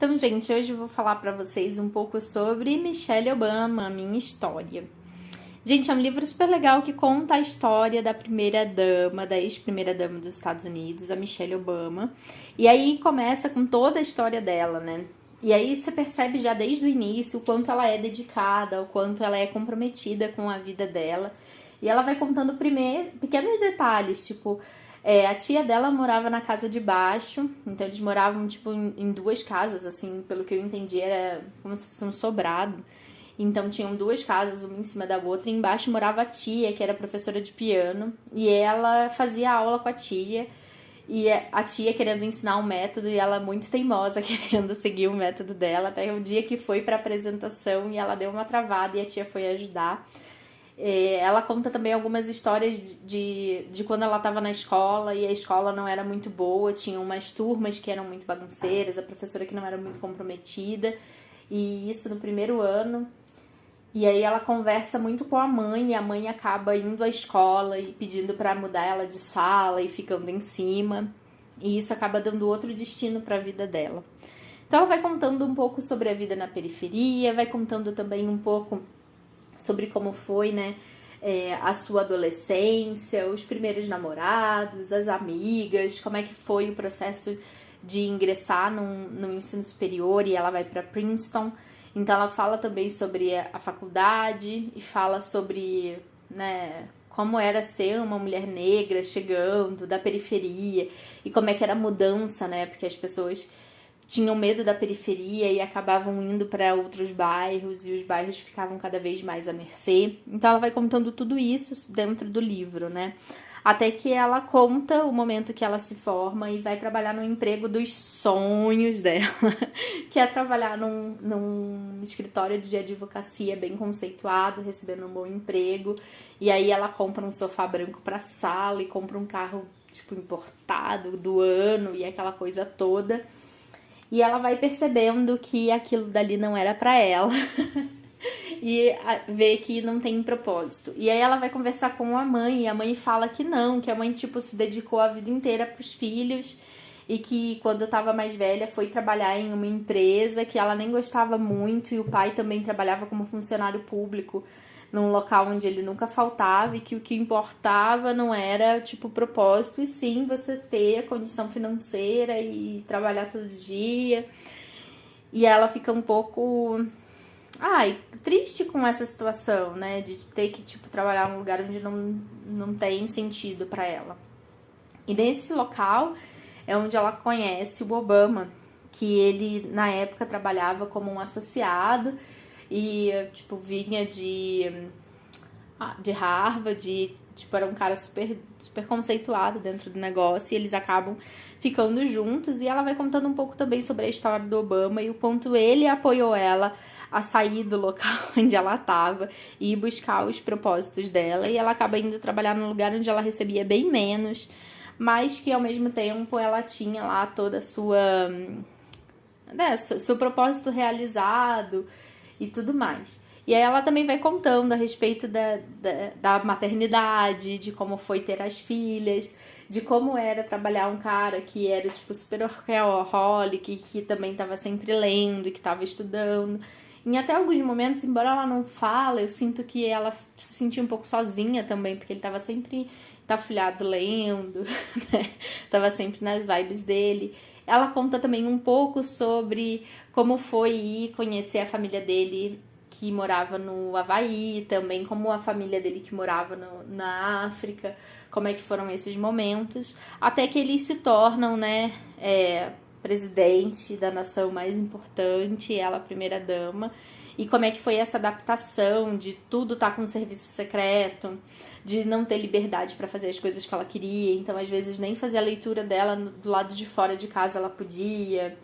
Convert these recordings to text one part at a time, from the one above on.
Então, gente, hoje eu vou falar pra vocês um pouco sobre Michelle Obama, minha história. Gente, é um livro super legal que conta a história da primeira-dama, da ex-primeira-dama dos Estados Unidos, a Michelle Obama. E aí começa com toda a história dela, né? E aí você percebe já desde o início o quanto ela é dedicada, o quanto ela é comprometida com a vida dela. E ela vai contando primeiro pequenos detalhes, tipo, a tia dela morava na casa de baixo, então eles moravam, tipo, em duas casas, assim, pelo que eu entendi, era como se fosse um sobrado. Então tinham duas casas, uma em cima da outra, e embaixo morava a tia, que era professora de piano, e ela fazia aula com a tia, e a tia querendo ensinar um método, e ela muito teimosa, querendo seguir o método dela, até o dia que foi pra apresentação, e ela deu uma travada, e a tia foi ajudar. Ela conta também algumas histórias de quando ela estava na escola e a escola não era muito boa, tinha umas turmas que eram muito bagunceiras, a professora que não era muito comprometida, e isso no primeiro ano. E aí ela conversa muito com a mãe e a mãe acaba indo à escola e pedindo para mudar ela de sala e ficando em cima. E isso acaba dando outro destino para a vida dela. Então ela vai contando um pouco sobre a vida na periferia, vai contando também um pouco sobre como foi, né, a sua adolescência, os primeiros namorados, as amigas, como é que foi o processo de ingressar no ensino superior e ela vai para Princeton. Então ela fala também sobre a faculdade e fala sobre, né, como era ser uma mulher negra chegando da periferia e como é que era a mudança, né, porque as pessoas tinham medo da periferia e acabavam indo para outros bairros e os bairros ficavam cada vez mais à mercê. Então ela vai contando tudo isso dentro do livro, né? Até que ela conta o momento que ela se forma e vai trabalhar no emprego dos sonhos dela, que é trabalhar num escritório de advocacia bem conceituado, recebendo um bom emprego. E aí ela compra um sofá branco para sala e compra um carro tipo importado do ano e aquela coisa toda. E ela vai percebendo que aquilo dali não era pra ela. E vê que não tem propósito. E aí ela vai conversar com a mãe, e a mãe fala que não, que a mãe, tipo, se dedicou a vida inteira pros filhos, e que quando tava mais velha foi trabalhar em uma empresa que ela nem gostava muito, e o pai também trabalhava como funcionário público num local onde ele nunca faltava, e que o que importava não era, tipo, propósito, e sim você ter a condição financeira e trabalhar todo dia. E ela fica um pouco triste com essa situação, né? De ter que, tipo, trabalhar num lugar onde não tem sentido pra ela. E nesse local é onde ela conhece o Obama, que ele, na época, trabalhava como um associado e, tipo, vinha de Harvard, tipo, era um cara super, super conceituado dentro do negócio, e eles acabam ficando juntos, e ela vai contando um pouco também sobre a história do Obama e o quanto ele apoiou ela a sair do local onde ela estava e ir buscar os propósitos dela, e ela acaba indo trabalhar num lugar onde ela recebia bem menos, mas que ao mesmo tempo ela tinha lá toda a sua, né, seu propósito realizado e tudo mais. E aí ela também vai contando a respeito da maternidade, de como foi ter as filhas, de como era trabalhar um cara que era, tipo, super workaholic, que também estava sempre lendo, que estava estudando. Em até alguns momentos, embora ela não fale, eu sinto que ela se sentia um pouco sozinha também, porque ele estava sempre enfilhado lendo, né? Tava sempre nas vibes dele. Ela conta também um pouco sobre como foi ir conhecer a família dele que morava no Havaí, também como a família dele que morava na África, como é que foram esses momentos, até que eles se tornam, né, presidente da nação mais importante, ela a primeira dama, e como é que foi essa adaptação de tudo estar com serviço secreto, de não ter liberdade para fazer as coisas que ela queria, então às vezes nem fazer a leitura dela do lado de fora de casa ela podia.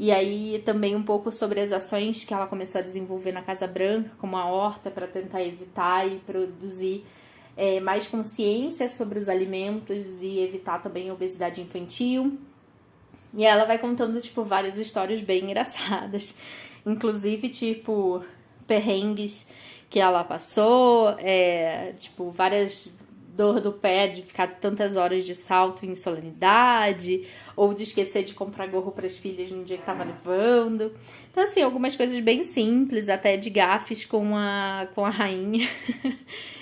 E aí também um pouco sobre as ações que ela começou a desenvolver na Casa Branca, como a horta, para tentar evitar e produzir mais consciência sobre os alimentos e evitar também a obesidade infantil. E ela vai contando, tipo, várias histórias bem engraçadas. Inclusive, tipo, perrengues que ela passou, tipo, várias dor do pé de ficar tantas horas de salto em solenidade, ou de esquecer de comprar gorro para as filhas no dia que tava nevando. Então, assim, algumas coisas bem simples, até de gafes com a rainha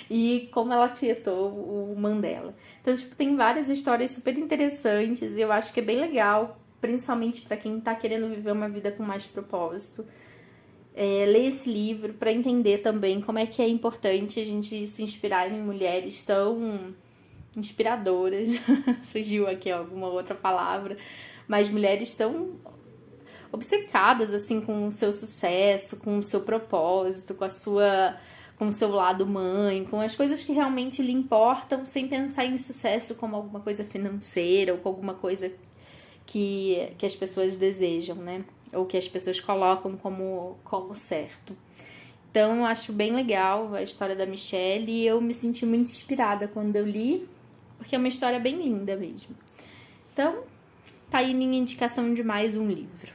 e como ela tietou o Mandela. Então, tipo, tem várias histórias super interessantes e eu acho que é bem legal, principalmente para quem tá querendo viver uma vida com mais propósito. Ler esse livro para entender também como é que é importante a gente se inspirar em mulheres tão inspiradoras. Surgiu aqui alguma outra palavra, mas mulheres tão obcecadas assim com o seu sucesso, com o seu propósito, com o seu lado mãe, com as coisas que realmente lhe importam, sem pensar em sucesso como alguma coisa financeira ou com alguma coisa que as pessoas desejam, né? Ou que as pessoas colocam como certo. Então, eu acho bem legal a história da Michelle e eu me senti muito inspirada quando eu li, porque é uma história bem linda mesmo. Então, tá aí minha indicação de mais um livro.